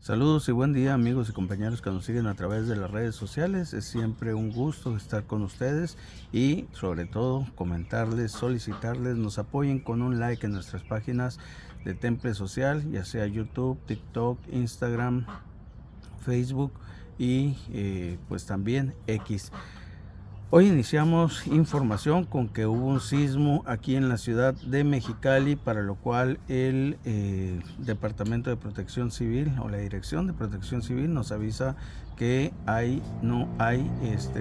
Saludos y buen día amigos y compañeros que nos siguen a través de las redes sociales. Es siempre un gusto estar con ustedes y sobre todo comentarles, solicitarles, nos apoyen con un like en nuestras páginas de Temple Social, ya sea YouTube, TikTok, Instagram, Facebook y pues también X. Hoy iniciamos información con que hubo un sismo aquí en la ciudad de Mexicali, para lo cual el Departamento de Protección Civil o la Dirección de Protección Civil nos avisa que no hay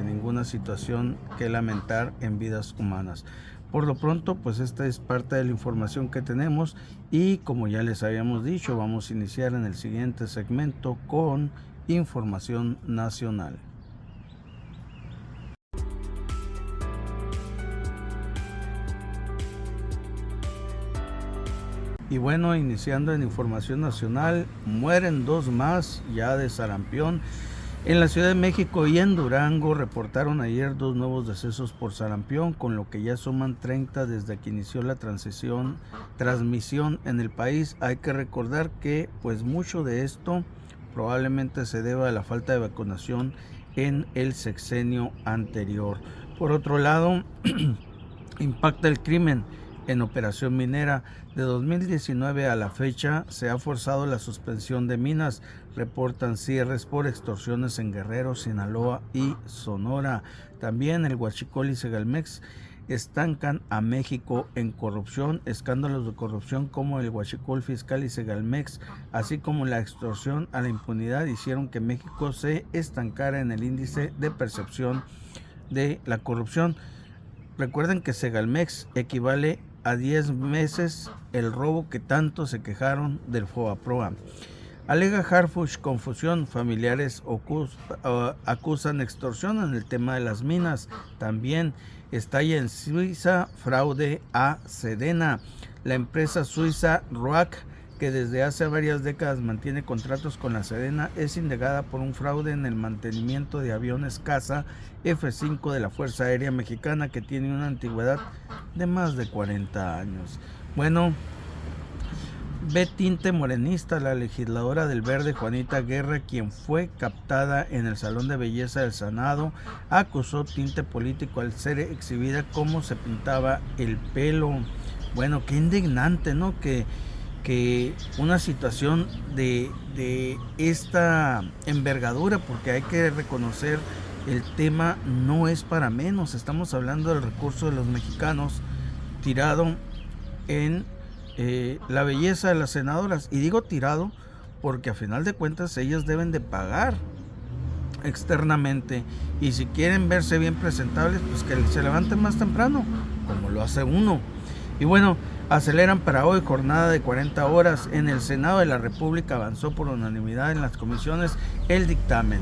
ninguna situación que lamentar en vidas humanas. Por lo pronto, pues esta es parte de la información que tenemos y como ya les habíamos dicho, vamos a iniciar en el siguiente segmento con información nacional. Y bueno, iniciando en información nacional, mueren 2 más ya de sarampión. En la Ciudad de México y en Durango reportaron ayer 2 nuevos decesos por sarampión, con lo que ya suman 30 desde que inició la transmisión en el país. Hay que recordar que pues mucho de esto probablemente se deba a la falta de vacunación en el sexenio anterior. Por otro lado, impacta el crimen en operación minera. De 2019 a la fecha se ha forzado la suspensión de minas. Reportan cierres por extorsiones en Guerrero, Sinaloa y Sonora. También el Huachicol y Segalmex estancan a México en corrupción. Escándalos de corrupción como el Huachicol Fiscal y Segalmex, así como la extorsión a la impunidad, hicieron que México se estancara en el índice de percepción de la corrupción. Recuerden que Segalmex equivale a 10 meses el robo que tanto se quejaron del FOBAPROA. Alega Harfuch confusión, familiares acusan extorsión en el tema de las minas. También estalla en Suiza fraude a Sedena. La empresa suiza ROAC, que desde hace varias décadas mantiene contratos con la Sedena, es indagada por un fraude en el mantenimiento de aviones caza F-5 de la Fuerza Aérea Mexicana, que tiene una antigüedad de más de 40 años. Bueno, ve tinte morenista la legisladora del Verde Juanita Guerra, quien fue captada en el Salón de Belleza del Senado, acusó tinte político al ser exhibida cómo se pintaba el pelo. Bueno, qué indignante, ¿no? Que una situación de esta envergadura, porque hay que reconocer, el tema no es para menos. Estamos hablando del recurso de los mexicanos tirado en la belleza de las senadoras, y digo tirado porque a final de cuentas ellas deben de pagar externamente, y si quieren verse bien presentables, pues que se levanten más temprano, como lo hace uno. Y bueno, aceleran para hoy jornada de 40 horas. En el Senado de la República avanzó por unanimidad en las comisiones el dictamen.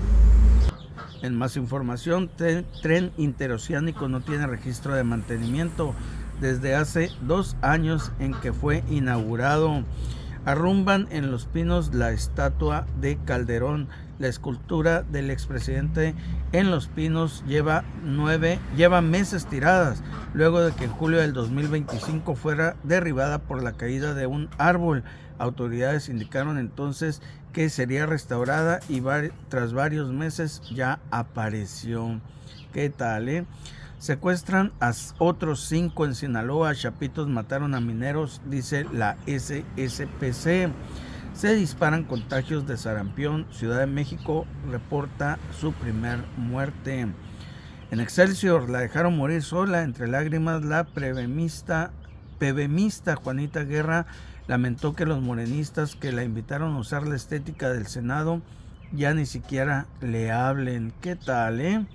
En más información, tren interoceánico no tiene registro de mantenimiento desde hace 2 años en que fue inaugurado. Arrumban en Los Pinos la estatua de Calderón. La escultura del expresidente en Los Pinos lleva meses tiradas, luego de que en julio del 2025 fuera derribada por la caída de un árbol. Autoridades indicaron entonces que sería restaurada y tras varios meses ya apareció. ¿Qué tal, Secuestran a otros 5 en Sinaloa. Chapitos mataron a mineros, dice la SSPC. Se disparan contagios de sarampión. Ciudad de México reporta su primer muerte. En Excelsior la dejaron morir sola. Entre lágrimas, la pebemista Juanita Guerra lamentó que los morenistas que la invitaron a usar la estética del Senado ya ni siquiera le hablen. ¿Qué tal,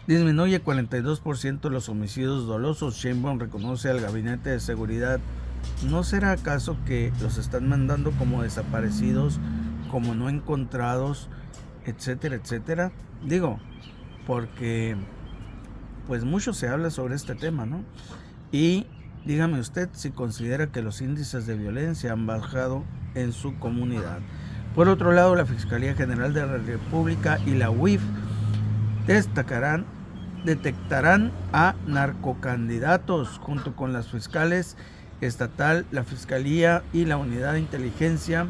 Disminuye 42% los homicidios dolosos. Sheinbaum reconoce al Gabinete de Seguridad. ¿No será acaso que los están mandando como desaparecidos, como no encontrados, etcétera, etcétera? Digo, porque pues mucho se habla sobre este tema, ¿no? Y dígame usted si considera que los índices de violencia han bajado en su comunidad. Por otro lado, la Fiscalía General de la República y la UIF detectarán a narcocandidatos junto con las fiscales estatal, la Fiscalía y la Unidad de Inteligencia.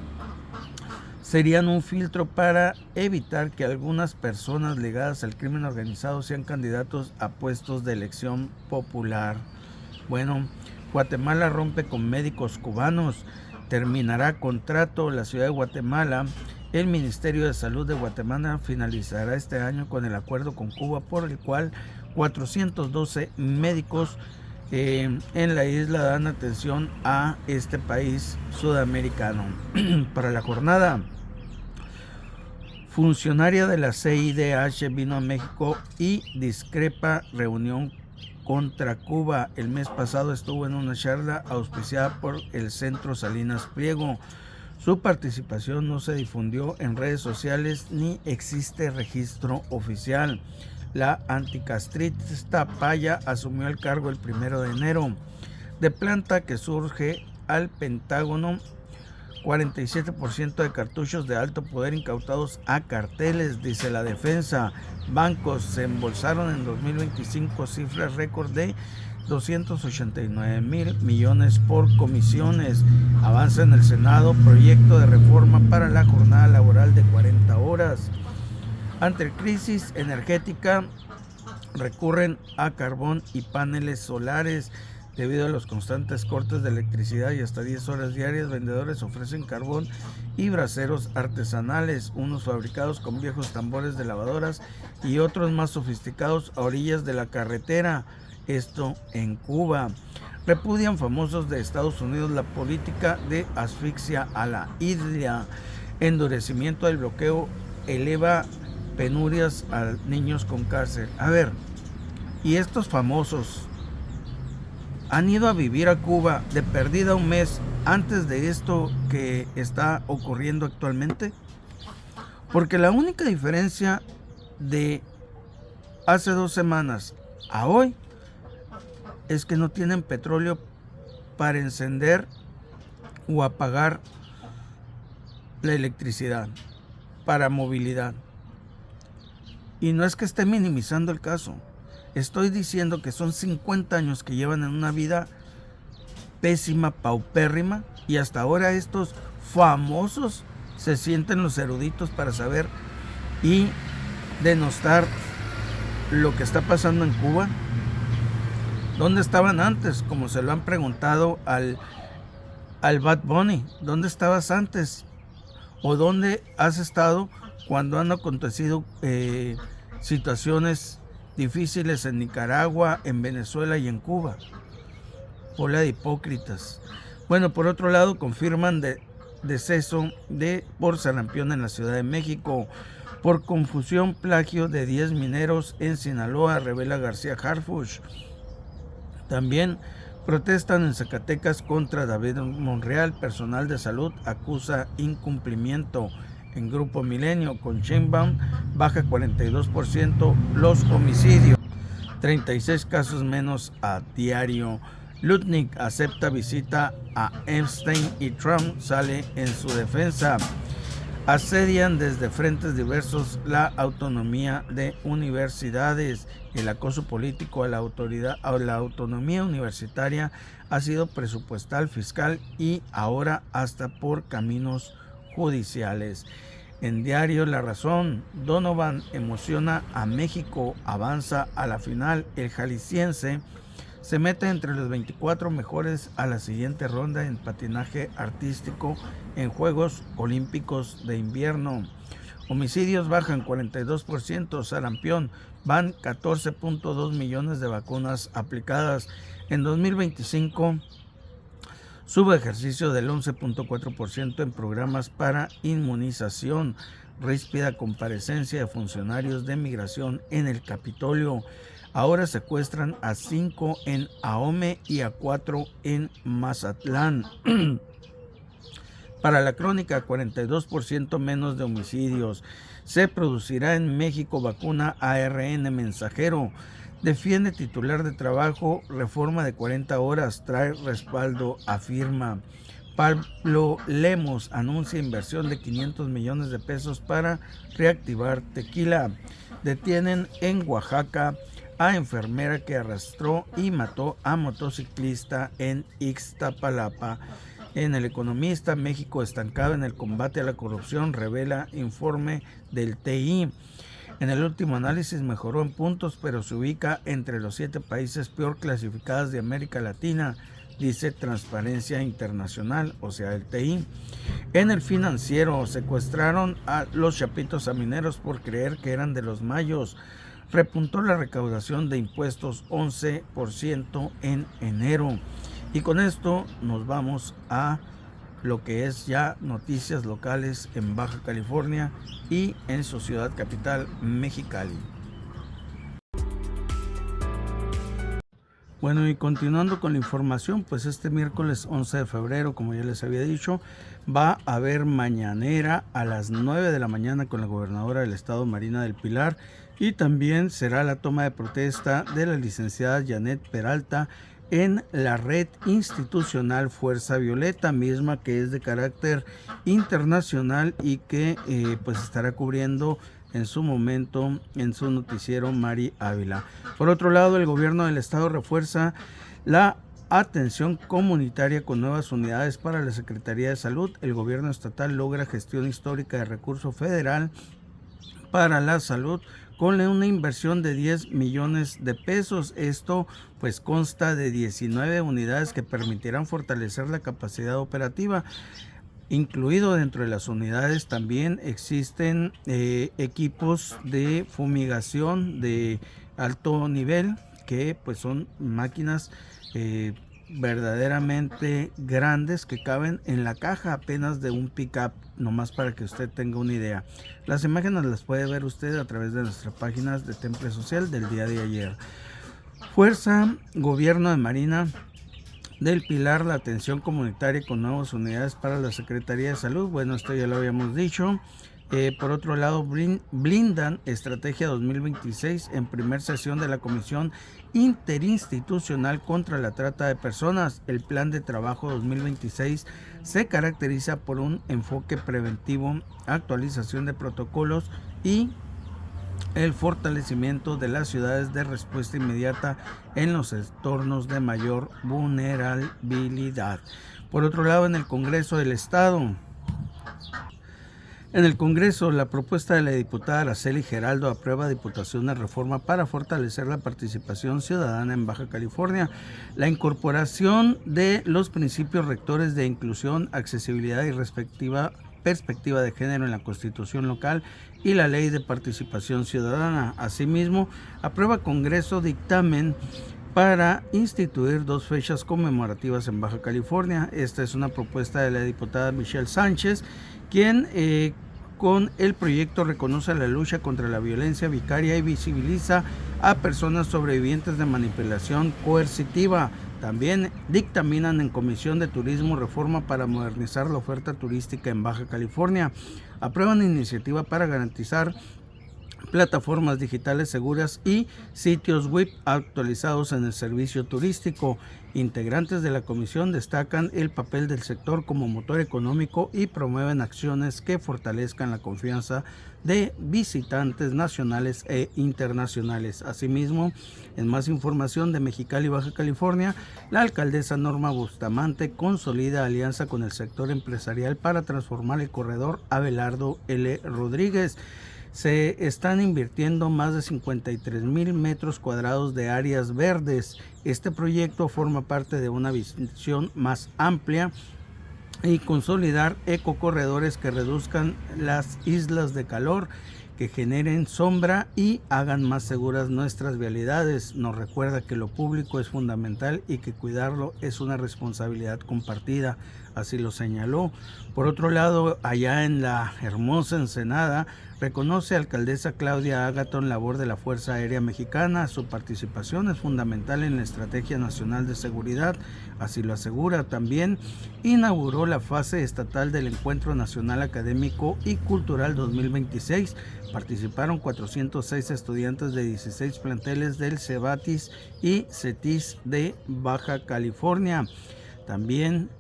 serían un filtro para evitar que algunas personas ligadas al crimen organizado sean candidatos a puestos de elección popular. Bueno, Guatemala rompe con médicos cubanos, terminará contrato la ciudad de Guatemala. El Ministerio de Salud de Guatemala finalizará este año con el acuerdo con Cuba por el cual 412 médicos en la isla dan atención a este país sudamericano. Para la jornada, funcionaria de la CIDH vino a México y discrepa reunión contra Cuba. El mes pasado estuvo en una charla auspiciada por el Centro Salinas Pliego. Su participación no se difundió en redes sociales ni existe registro oficial. La anticastrista Paya asumió el cargo el 1 de enero. De planta que surge al Pentágono, 47% de cartuchos de alto poder incautados a carteles, dice la defensa. Bancos se embolsaron en 2025 cifras récord de 289 millones por comisiones. Avanza en el Senado proyecto de reforma para la jornada laboral de 40 horas. Ante crisis energética, recurren a carbón y paneles solares. Debido a los constantes cortes de electricidad y hasta 10 horas diarias, vendedores ofrecen carbón y braseros artesanales, unos fabricados con viejos tambores de lavadoras y otros más sofisticados a orillas de la carretera. Esto en Cuba. Repudian famosos de Estados Unidos la política de asfixia a la isla. Endurecimiento del bloqueo eleva penurias a niños con cáncer. A ver, ¿y estos famosos han ido a vivir a Cuba de perdida un mes antes de esto que está ocurriendo actualmente? Porque la única diferencia de hace 2 semanas a hoy es que no tienen petróleo para encender o apagar la electricidad, para movilidad. Y no es que esté minimizando el caso. Estoy diciendo que son 50 años que llevan en una vida pésima, paupérrima, y hasta ahora estos famosos se sienten los eruditos para saber y denostar lo que está pasando en Cuba. ¿Dónde estaban antes? Como se lo han preguntado al Bad Bunny. ¿Dónde estabas antes? ¿O dónde has estado cuando han acontecido situaciones difíciles en Nicaragua, en Venezuela y en Cuba? Bola de hipócritas. Bueno, por otro lado, confirman deceso por sarampión en la Ciudad de México. Por confusión, plagio de 10 mineros en Sinaloa, revela García Harfuch. También protestan en Zacatecas contra David Monreal. Personal de salud acusa incumplimiento. En Grupo Milenio, con Sheinbaum baja 42% los homicidios, 36 casos menos a diario. Lutnick acepta visita a Epstein y Trump sale en su defensa. Asedian desde frentes diversos la autonomía de universidades. El acoso político a la autonomía universitaria ha sido presupuestal, fiscal y ahora hasta por caminos judiciales. En Diario La Razón, Donovan emociona a México, avanza a la final. El jalisciense se mete entre los 24 mejores a la siguiente ronda en patinaje artístico en Juegos Olímpicos de Invierno. Homicidios bajan 42%, sarampión, van 14.2 millones de vacunas aplicadas. En 2025 sube ejercicio del 11.4% en programas para inmunización. Ríspida comparecencia de funcionarios de migración en el Capitolio. Ahora secuestran a 5 en Ahome y a 4 en Mazatlán. Para la Crónica, 42% menos de homicidios. Se producirá en México vacuna ARN mensajero. Defiende titular de trabajo, reforma de 40 horas, trae respaldo, afirma. Pablo Lemos anuncia inversión de 500 millones de pesos para reactivar Tequila. Detienen en Oaxaca a enfermera que arrastró y mató a motociclista en Ixtapalapa. En El Economista, México estancado en el combate a la corrupción, revela informe del TI. En el último análisis mejoró en puntos, pero se ubica entre los 7 países peor clasificados de América Latina, dice Transparencia Internacional, o sea, el TI. En El Financiero, secuestraron a los chapitos amineros por creer que eran de los mayos. Repuntó la recaudación de impuestos 11% en enero. Y con esto nos vamos a lo que es ya noticias locales en Baja California y en su ciudad capital, Mexicali. Bueno, y continuando con la información, pues este miércoles 11 de febrero, como ya les había dicho, va a haber mañanera a las 9 de la mañana con la gobernadora del estado, Marina del Pilar, y también será la toma de protesta de la licenciada Janet Peralta en la red institucional Fuerza Violeta, misma que es de carácter internacional y que pues estará cubriendo en su momento en su noticiero Mari Ávila. Por otro lado, el gobierno del estado refuerza la atención comunitaria con nuevas unidades para la Secretaría de Salud. El gobierno estatal logra gestión histórica de recurso federal para la salud con una inversión de 10 millones de pesos. Esto pues consta de 19 unidades que permitirán fortalecer la capacidad operativa. Incluido dentro de las unidades también existen equipos de fumigación de alto nivel, que pues son máquinas verdaderamente grandes que caben en la caja apenas de un pickup, nomás para que usted tenga una idea. Las imágenes las puede ver usted a través de nuestras páginas de Temple Social del día de ayer. Fuerza Gobierno de Marina del Pilar la atención comunitaria con nuevas unidades para la Secretaría de Salud. Bueno, esto ya lo habíamos dicho. Por otro lado, blindan Estrategia 2026 en primer sesión de la Comisión Interinstitucional contra la Trata de Personas. El Plan de Trabajo 2026 se caracteriza por un enfoque preventivo, actualización de protocolos y el fortalecimiento de las ciudades de respuesta inmediata en los entornos de mayor vulnerabilidad. Por otro lado, en el Congreso del Estado, la propuesta de la diputada Araceli Geraldo aprueba Diputación de Reforma para fortalecer la participación ciudadana en Baja California, la incorporación de los principios rectores de inclusión, accesibilidad y perspectiva de género en la Constitución local y la Ley de Participación Ciudadana. Asimismo, aprueba Congreso dictamen para instituir 2 fechas conmemorativas en Baja California. Esta es una propuesta de la diputada Michelle Sánchez, quien con el proyecto reconoce la lucha contra la violencia vicaria y visibiliza a personas sobrevivientes de manipulación coercitiva. También dictaminan en Comisión de Turismo reforma para modernizar la oferta turística en Baja California. Aprueban iniciativa para garantizar plataformas digitales seguras y sitios web actualizados en el servicio turístico. Integrantes de la comisión destacan el papel del sector como motor económico y promueven acciones que fortalezcan la confianza de visitantes nacionales e internacionales. Asimismo, en más información de Mexicali, Baja California, la alcaldesa Norma Bustamante consolida alianza con el sector empresarial para transformar el corredor Abelardo L. Rodríguez. Se están invirtiendo más de 53,000 metros cuadrados de áreas verdes. Este proyecto forma parte de una visión más amplia y consolidar ecocorredores que reduzcan las islas de calor, que generen sombra y hagan más seguras nuestras vialidades. Nos recuerda que lo público es fundamental y que cuidarlo es una responsabilidad compartida, así lo señaló. Por otro lado, allá en la hermosa Ensenada, reconoce a alcaldesa Claudia Agaton labor de la Fuerza Aérea Mexicana. Su participación es fundamental en la Estrategia Nacional de Seguridad, así lo asegura. También inauguró la fase estatal del Encuentro Nacional Académico y Cultural 2026. Participaron 406 estudiantes de 16 planteles del CEBATIS y CETIS de Baja California. También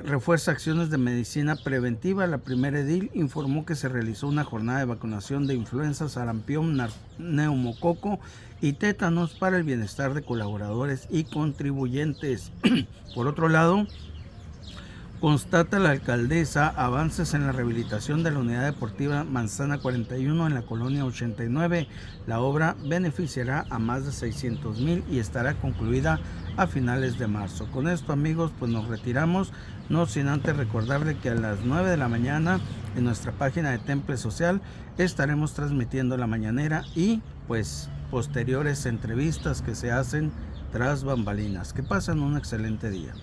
refuerza acciones de medicina preventiva. La primera edil informó que se realizó una jornada de vacunación de influenza, sarampión, neumococo y tétanos para el bienestar de colaboradores y contribuyentes. Por otro lado, Constata la alcaldesa avances en la rehabilitación de la unidad deportiva Manzana 41 en la colonia 89. La obra beneficiará a más de 600,000 y estará concluida a finales de marzo. Con esto, amigos, pues nos retiramos, no sin antes recordarle que a las 9 de la mañana en nuestra página de Temple Social estaremos transmitiendo la mañanera y pues posteriores entrevistas que se hacen tras bambalinas. Que pasen un excelente día.